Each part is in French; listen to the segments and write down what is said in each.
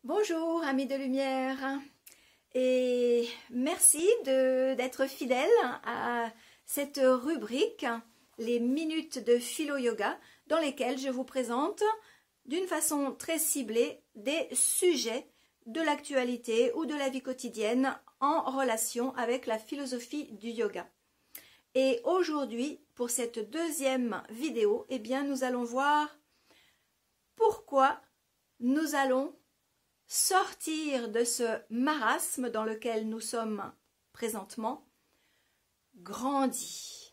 Bonjour amis de lumière et merci d'être fidèle à cette rubrique, les minutes de philo yoga, dans lesquelles je vous présente d'une façon très ciblée des sujets de l'actualité ou de la vie quotidienne en relation avec la philosophie du yoga. Et aujourd'hui, pour cette deuxième vidéo, eh bien, nous allons voir pourquoi nous allons sortir de ce marasme dans lequel nous sommes présentement, grandi.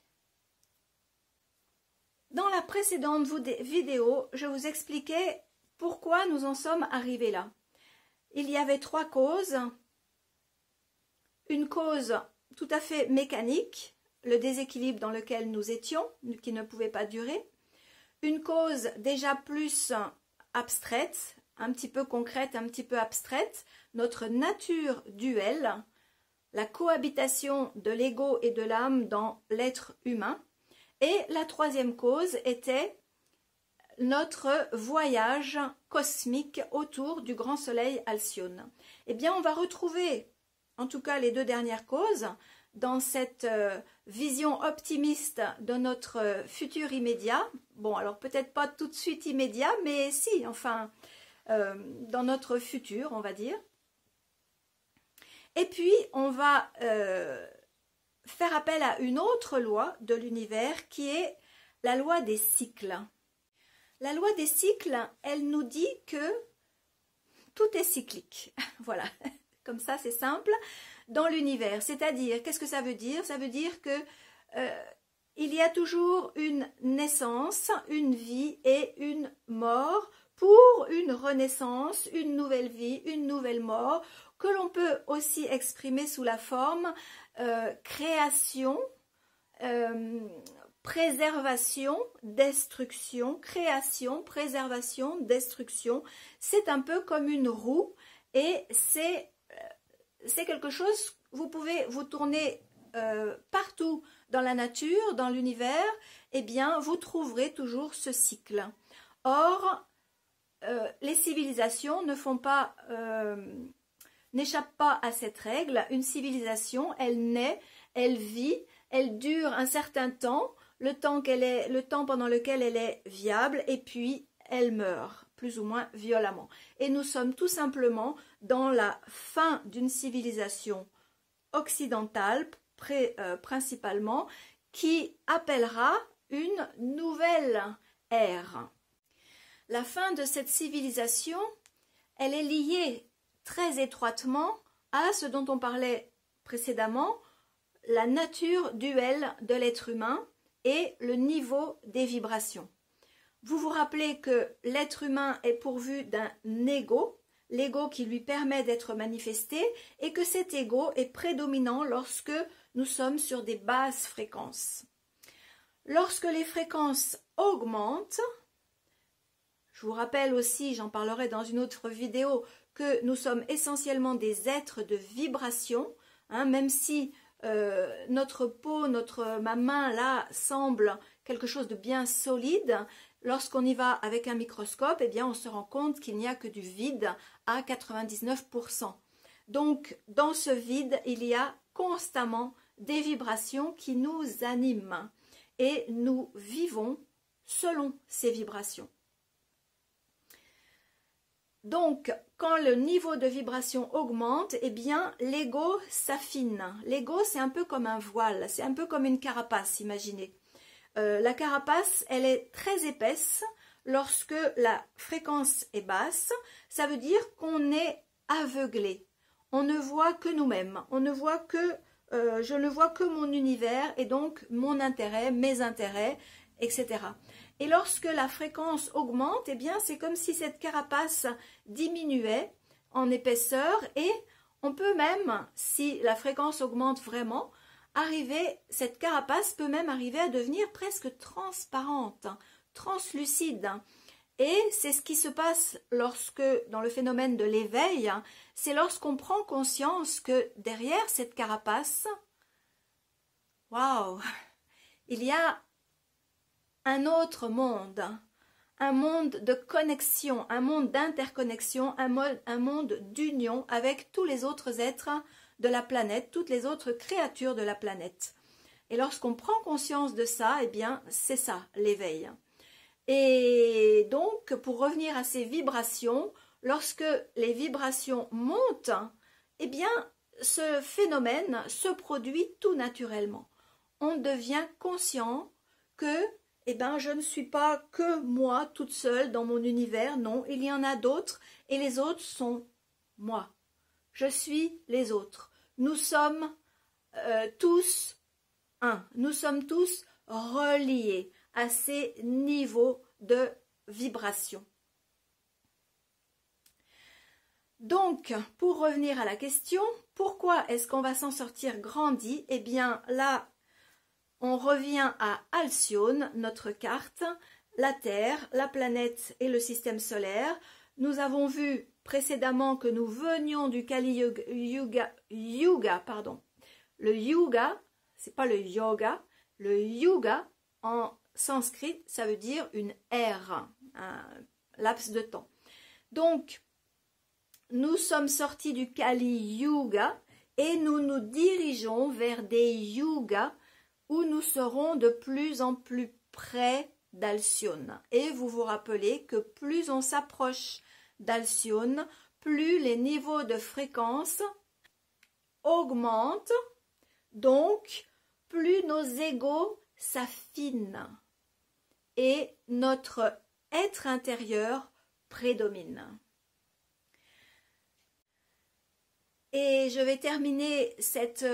Dans la précédente vidéo, je vous expliquais pourquoi nous en sommes arrivés là. Il y avait trois causes. Une cause tout à fait mécanique, le déséquilibre dans lequel nous étions, qui ne pouvait pas durer. Une cause déjà plus abstraite, un petit peu concrète, un petit peu abstraite, notre nature duelle, la cohabitation de l'ego et de l'âme dans l'être humain. Et la troisième cause était notre voyage cosmique autour du grand soleil Alcyone. Eh bien, on va retrouver, en tout cas les deux dernières causes, dans cette vision optimiste de notre futur immédiat. Bon, alors peut-être pas tout de suite immédiat, mais si, enfin, dans notre futur, on va dire. Et puis, on va faire appel à une autre loi de l'univers qui est la loi des cycles. La loi des cycles, elle nous dit que tout est cyclique. Voilà, comme ça c'est simple, dans l'univers. C'est-à-dire, qu'est-ce que ça veut dire? Ça veut dire que il y a toujours une naissance, une vie et une mort pour une renaissance, une nouvelle vie, une nouvelle mort, que l'on peut aussi exprimer sous la forme création, préservation, destruction, création, préservation, destruction. C'est un peu comme une roue et c'est quelque chose, vous pouvez vous tourner partout dans la nature, dans l'univers, eh bien vous trouverez toujours ce cycle. Or, les civilisations n'échappent pas à cette règle. Une civilisation, elle naît, elle vit, elle dure un certain temps, le temps pendant lequel elle est viable, et puis elle meurt, plus ou moins violemment. Et nous sommes tout simplement dans la fin d'une civilisation occidentale, principalement, qui appellera une nouvelle ère. La fin de cette civilisation, elle est liée très étroitement à ce dont on parlait précédemment, la nature duelle de l'être humain et le niveau des vibrations. Vous vous rappelez que l'être humain est pourvu d'un ego, l'ego qui lui permet d'être manifesté, et que cet ego est prédominant lorsque nous sommes sur des basses fréquences. Lorsque les fréquences augmentent, je vous rappelle aussi, j'en parlerai dans une autre vidéo, que nous sommes essentiellement des êtres de vibration, même si notre peau, ma main là semble quelque chose de bien solide, lorsqu'on y va avec un microscope, eh bien on se rend compte qu'il n'y a que du vide à 99%. Donc dans ce vide, il y a constamment des vibrations qui nous animent et nous vivons selon ces vibrations. Donc, quand le niveau de vibration augmente, eh bien, l'ego s'affine. L'ego, c'est un peu comme un voile, c'est un peu comme une carapace, imaginez. La carapace, elle est très épaisse. Lorsque la fréquence est basse, ça veut dire qu'on est aveuglé. On ne voit que nous-mêmes. On ne voit que, je ne vois que mon univers et donc mon intérêt, mes intérêts, etc. Et lorsque la fréquence augmente, eh bien, c'est comme si cette carapace diminuait en épaisseur et on peut même, si la fréquence augmente vraiment, cette carapace peut même arriver à devenir presque transparente, translucide. Et c'est ce qui se passe dans le phénomène de l'éveil, c'est lorsqu'on prend conscience que derrière cette carapace, waouh, il y a un autre monde, un monde de connexion, un monde d'interconnexion, un monde d'union avec tous les autres êtres de la planète, toutes les autres créatures de la planète. Et lorsqu'on prend conscience de ça, eh bien, c'est ça, l'éveil. Et donc, pour revenir à ces vibrations, lorsque les vibrations montent, eh bien, ce phénomène se produit tout naturellement. On devient conscient que eh ben, je ne suis pas que moi toute seule dans mon univers, non, il y en a d'autres et les autres sont moi. Je suis les autres. Nous sommes tous un. Nous sommes tous reliés à ces niveaux de vibration. Donc, pour revenir à la question, pourquoi est-ce qu'on va s'en sortir grandi? Eh bien, là, on revient à Alcyone, notre carte, la Terre, la planète et le système solaire. Nous avons vu précédemment que nous venions du Kali Yuga, pardon. Le Yuga, c'est pas le yoga, le Yuga en sanskrit, ça veut dire une ère, un laps de temps. Donc, nous sommes sortis du Kali Yuga et nous nous dirigeons vers des yugas où nous serons de plus en plus près d'Alcyone. Et vous vous rappelez que plus on s'approche d'Alcyone, plus les niveaux de fréquence augmentent, donc plus nos égos s'affinent et notre être intérieur prédomine. Et je vais terminer cette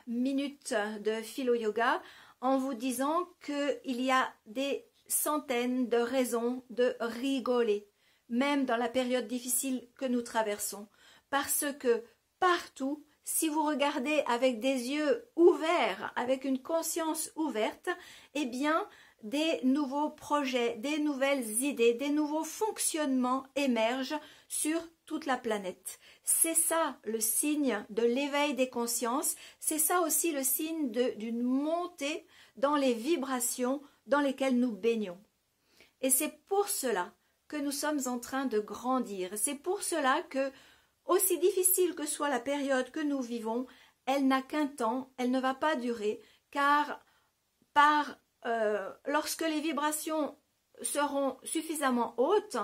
minute de philo-yoga en vous disant qu'il y a des centaines de raisons de rigoler, même dans la période difficile que nous traversons. Parce que partout, si vous regardez avec des yeux ouverts, avec une conscience ouverte, eh bien, des nouveaux projets, des nouvelles idées, des nouveaux fonctionnements émergent sur toute la planète. C'est ça le signe de l'éveil des consciences, c'est ça aussi le signe d'une montée dans les vibrations dans lesquelles nous baignons. Et c'est pour cela que nous sommes en train de grandir. C'est pour cela que, aussi difficile que soit la période que nous vivons, elle n'a qu'un temps, elle ne va pas durer, car lorsque les vibrations seront suffisamment hautes,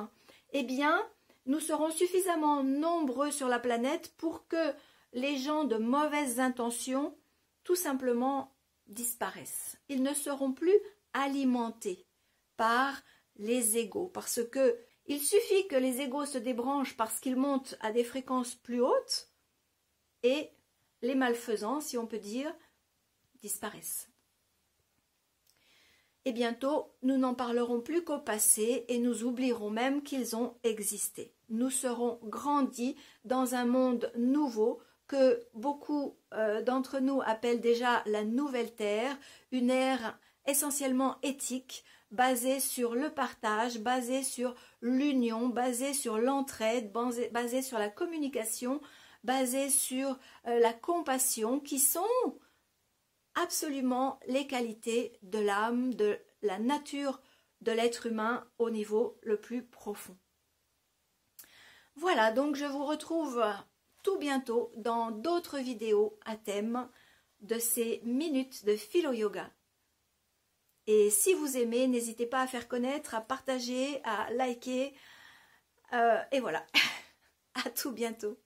eh bien, nous serons suffisamment nombreux sur la planète pour que les gens de mauvaises intentions, tout simplement, disparaissent. Ils ne seront plus alimentés par les égos, parce que il suffit que les égos se débranchent parce qu'ils montent à des fréquences plus hautes et les malfaisants, si on peut dire, disparaissent. Et bientôt, nous n'en parlerons plus qu'au passé et nous oublierons même qu'ils ont existé. Nous serons grandis dans un monde nouveau que beaucoup d'entre nous appellent déjà la nouvelle Terre, une ère essentiellement éthique, basée sur le partage, basée sur l'union, basée sur l'entraide, basée sur la communication, basée sur la compassion, qui sont absolument les qualités de l'âme, de la nature de l'être humain au niveau le plus profond. Voilà, donc je vous retrouve tout bientôt dans d'autres vidéos à thème de ces minutes de philo-yoga. Et si vous aimez, n'hésitez pas à faire connaître, à partager, à liker. Et voilà, à tout bientôt.